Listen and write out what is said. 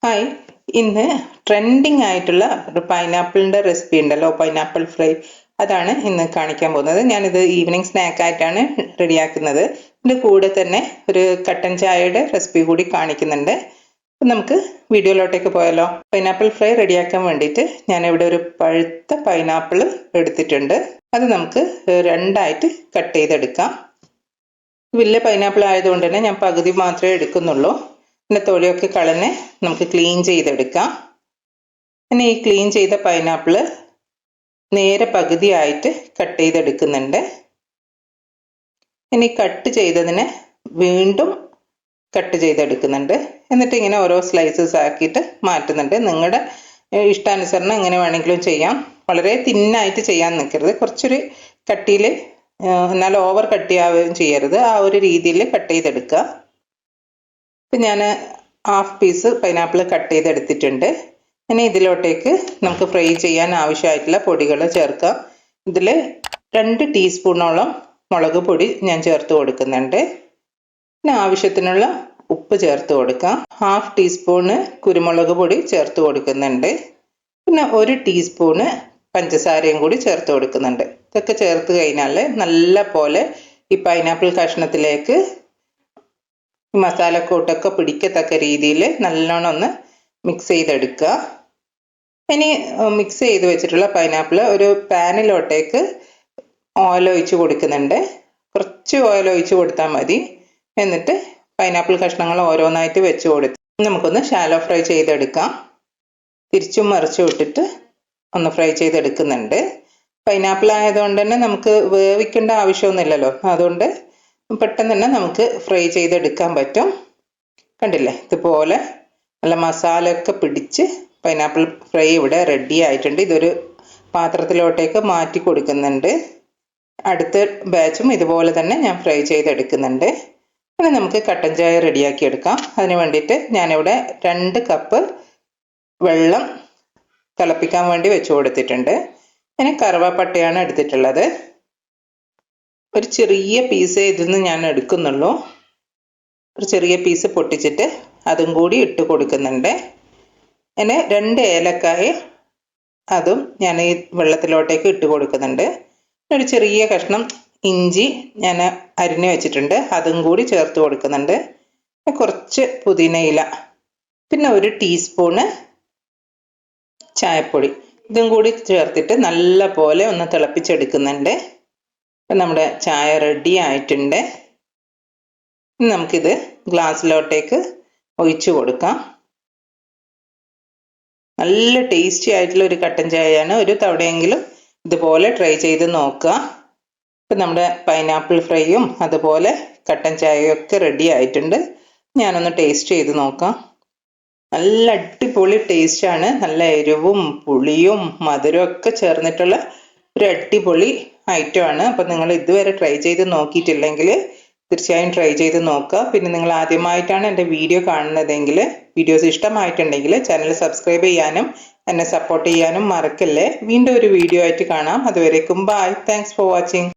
Hi, ഇന്ന് trending ആയിട്ടുള്ള ഒരു പൈനാപ്പിളിൻ്റെ റെസിപ്പി ഉണ്ടല്ലോ, പൈനാപ്പിൾ ഫ്രൈ. അതാണ് ഇന്ന് കാണിക്കാൻ പോകുന്നത്. ഞാനിത് ഈവനിങ് സ്നാക്കായിട്ടാണ് റെഡിയാക്കുന്നത്. ഇതിൻ്റെ കൂടെ തന്നെ ഒരു കട്ടൻ ചായയുടെ റെസിപ്പി കൂടി കാണിക്കുന്നുണ്ട്. അപ്പം നമുക്ക് വീഡിയോയിലോട്ടേക്ക് പോയാലോ. പൈനാപ്പിൾ ഫ്രൈ റെഡിയാക്കാൻ വേണ്ടിയിട്ട് ഞാനിവിടെ ഒരു പഴുത്ത പൈനാപ്പിൾ എടുത്തിട്ടുണ്ട്. അത് നമുക്ക് രണ്ടായിട്ട് കട്ട് ചെയ്തെടുക്കാം. വലിയ പൈനാപ്പിൾ ആയതുകൊണ്ട് തന്നെ ഞാൻ പകുതി മാത്രമേ എടുക്കുന്നുള്ളൂ. പിന്നെ തൊലിയൊക്കെ കളഞ്ഞ് നമുക്ക് ക്ലീൻ ചെയ്തെടുക്കാം. പിന്നെ ഈ ക്ലീൻ ചെയ്ത പൈനാപ്പിൾ നേരെ പകുതിയായിട്ട് കട്ട് ചെയ്തെടുക്കുന്നുണ്ട്. ഇനി കട്ട് ചെയ്തതിനെ വീണ്ടും കട്ട് ചെയ്തെടുക്കുന്നുണ്ട്. എന്നിട്ട് ഇങ്ങനെ ഓരോ സ്ലൈസസ് ആക്കിയിട്ട് മാറ്റുന്നുണ്ട്. നിങ്ങളുടെ ഇഷ്ടാനുസരണം എങ്ങനെ വേണമെങ്കിലും ചെയ്യാം. വളരെ തിന്നായിട്ട് ചെയ്യാൻ നിൽക്കരുത്. കുറച്ചൊരു കട്ടിയിൽ, എന്നാൽ ഓവർ കട്ടിയാവുകയും ചെയ്യരുത്. ആ ഒരു രീതിയിൽ കട്ട് ചെയ്തെടുക്കുക. ഇപ്പം ഞാൻ ഹാഫ് പീസ് പൈനാപ്പിൾ കട്ട് ചെയ്തെടുത്തിട്ടുണ്ട്. ഇനി ഇതിലോട്ടേക്ക് നമുക്ക് ഫ്രൈ ചെയ്യാൻ ആവശ്യമായിട്ടുള്ള പൊടികൾ ചേർക്കാം. ഇതിൽ 2 ടീസ്പൂണോളം മുളക് പൊടി ഞാൻ ചേർത്ത് കൊടുക്കുന്നുണ്ട്. പിന്നെ ആവശ്യത്തിനുള്ള ഉപ്പ് ചേർത്ത് കൊടുക്കാം. ഹാഫ് ടീസ്പൂണ് കുരുമുളക് പൊടി ചേർത്ത് കൊടുക്കുന്നുണ്ട്. പിന്നെ 1 ടീസ്പൂണ് പഞ്ചസാരയും കൂടി ചേർത്ത് കൊടുക്കുന്നുണ്ട്. ഇതൊക്കെ ചേർത്ത് കഴിഞ്ഞാൽ നല്ല പോലെ ഈ പൈനാപ്പിൾ കഷ്ണത്തിലേക്ക് മസാലക്കൂട്ടൊക്കെ പിടിക്കത്തക്ക രീതിയിൽ നല്ലോണം ഒന്ന് മിക്സ് ചെയ്തെടുക്കുക. ഇനി മിക്സ് ചെയ്ത് വെച്ചിട്ടുള്ള പൈനാപ്പിൾ ഒരു പാനിലോട്ടേക്ക് ഓയിൽ ഒഴിച്ച് കൊടുക്കുന്നുണ്ട്. കുറച്ച് ഓയിൽ ഒഴിച്ച് കൊടുത്താൽ മതി. എന്നിട്ട് പൈനാപ്പിൾ കഷ്ണങ്ങൾ ഓരോന്നായിട്ട് വെച്ച് കൊടുത്ത് നമുക്കൊന്ന് ഷാലോ ഫ്രൈ ചെയ്തെടുക്കാം. തിരിച്ചും മറിച്ചും ഇട്ടിട്ട് ഒന്ന് ഫ്രൈ ചെയ്തെടുക്കുന്നുണ്ട്. പൈനാപ്പിൾ ആയതുകൊണ്ട് തന്നെ നമുക്ക് വേവിക്കേണ്ട ആവശ്യമൊന്നുമില്ലല്ലോ. അതുകൊണ്ട് പെട്ടെന്ന് തന്നെ നമുക്ക് ഫ്രൈ ചെയ്തെടുക്കാൻ പറ്റും. കണ്ടില്ലേ, ഇതുപോലെ നല്ല മസാലയൊക്കെ പിടിച്ച് പൈനാപ്പിൾ ഫ്രൈ ഇവിടെ റെഡി ആയിട്ടുണ്ട്. ഇതൊരു പാത്രത്തിലോട്ടേക്ക് മാറ്റി കൊടുക്കുന്നുണ്ട്. അടുത്ത ബാച്ചും ഇതുപോലെ തന്നെ ഞാൻ ഫ്രൈ ചെയ്തെടുക്കുന്നുണ്ട്. പിന്നെ നമുക്ക് കട്ടൻ ചായ റെഡിയാക്കി എടുക്കാം. അതിന് വേണ്ടിയിട്ട് ഞാനിവിടെ 2 കപ്പ് വെള്ളം തിളപ്പിക്കാൻ വേണ്ടി വെച്ച് കൊടുത്തിട്ടുണ്ട്. ഞാൻ കറുവാപ്പട്ടയാണ് എടുത്തിട്ടുള്ളത്. ഒരു ചെറിയ പീസ് ഇതിന്ന് ഞാൻ എടുക്കുന്നുള്ളൂ. ഒരു ചെറിയ പീസ് പൊട്ടിച്ചിട്ട് അതും കൂടി ഇട്ട് കൊടുക്കുന്നുണ്ട്. പിന്നെ 2 ഏലക്കായ അതും ഞാൻ ഈ വെള്ളത്തിലോട്ടേക്ക് ഇട്ട് കൊടുക്കുന്നുണ്ട്. ഒരു ചെറിയ കഷ്ണം ഇഞ്ചി ഞാൻ അരിഞ്ഞ് വെച്ചിട്ടുണ്ട്, അതും കൂടി ചേർത്ത് കൊടുക്കുന്നുണ്ട്. കുറച്ച് പുതിനയില, പിന്നെ 1 ടീസ്പൂണ് ചായപ്പൊടി, ഇതും കൂടി ചേർത്തിട്ട് നല്ല പോലെ ഒന്ന് തിളപ്പിച്ചെടുക്കുന്നുണ്ട്. അപ്പം നമ്മുടെ ചായ റെഡി ആയിട്ടുണ്ട്. നമുക്കിത് ഗ്ലാസ്സിലോട്ടേക്ക് ഒഴിച്ചു കൊടുക്കാം. നല്ല ടേസ്റ്റി ആയിട്ടുള്ള ഒരു കട്ടൻ ചായയാണ്. ഒരു തവണയെങ്കിലും ഇതുപോലെ ട്രൈ ചെയ്ത് നോക്കുക. ഇപ്പം നമ്മുടെ പൈനാപ്പിൾ ഫ്രൈയും അതുപോലെ കട്ടൻ ചായയും ഒക്കെ റെഡി ആയിട്ടുണ്ട്. ഞാനൊന്ന് ടേസ്റ്റ് ചെയ്ത് നോക്കാം. നല്ല അടിപൊളി ടേസ്റ്റാണ്. നല്ല എരിവും പുളിയും മധുരവും ഒക്കെ ചേർന്നിട്ടുള്ള ഒരു അടിപൊളി ഐറ്റമാണ്. അപ്പം നിങ്ങൾ ഇതുവരെ ട്രൈ ചെയ്ത് നോക്കിയിട്ടില്ലെങ്കിൽ തീർച്ചയായും ട്രൈ ചെയ്ത് നോക്കുക. പിന്നെ നിങ്ങൾ ആദ്യമായിട്ടാണ് എൻ്റെ വീഡിയോ കാണുന്നതെങ്കിൽ, വീഡിയോസ് ഇഷ്ടമായിട്ടുണ്ടെങ്കിൽ ചാനൽ സബ്സ്ക്രൈബ് ചെയ്യാനും എന്നെ സപ്പോർട്ട് ചെയ്യാനും മറക്കല്ലേ. വീണ്ടും ഒരു വീഡിയോ ആയിട്ട് കാണാം. അതുവരേക്കും ബൈ. Thanks for watching.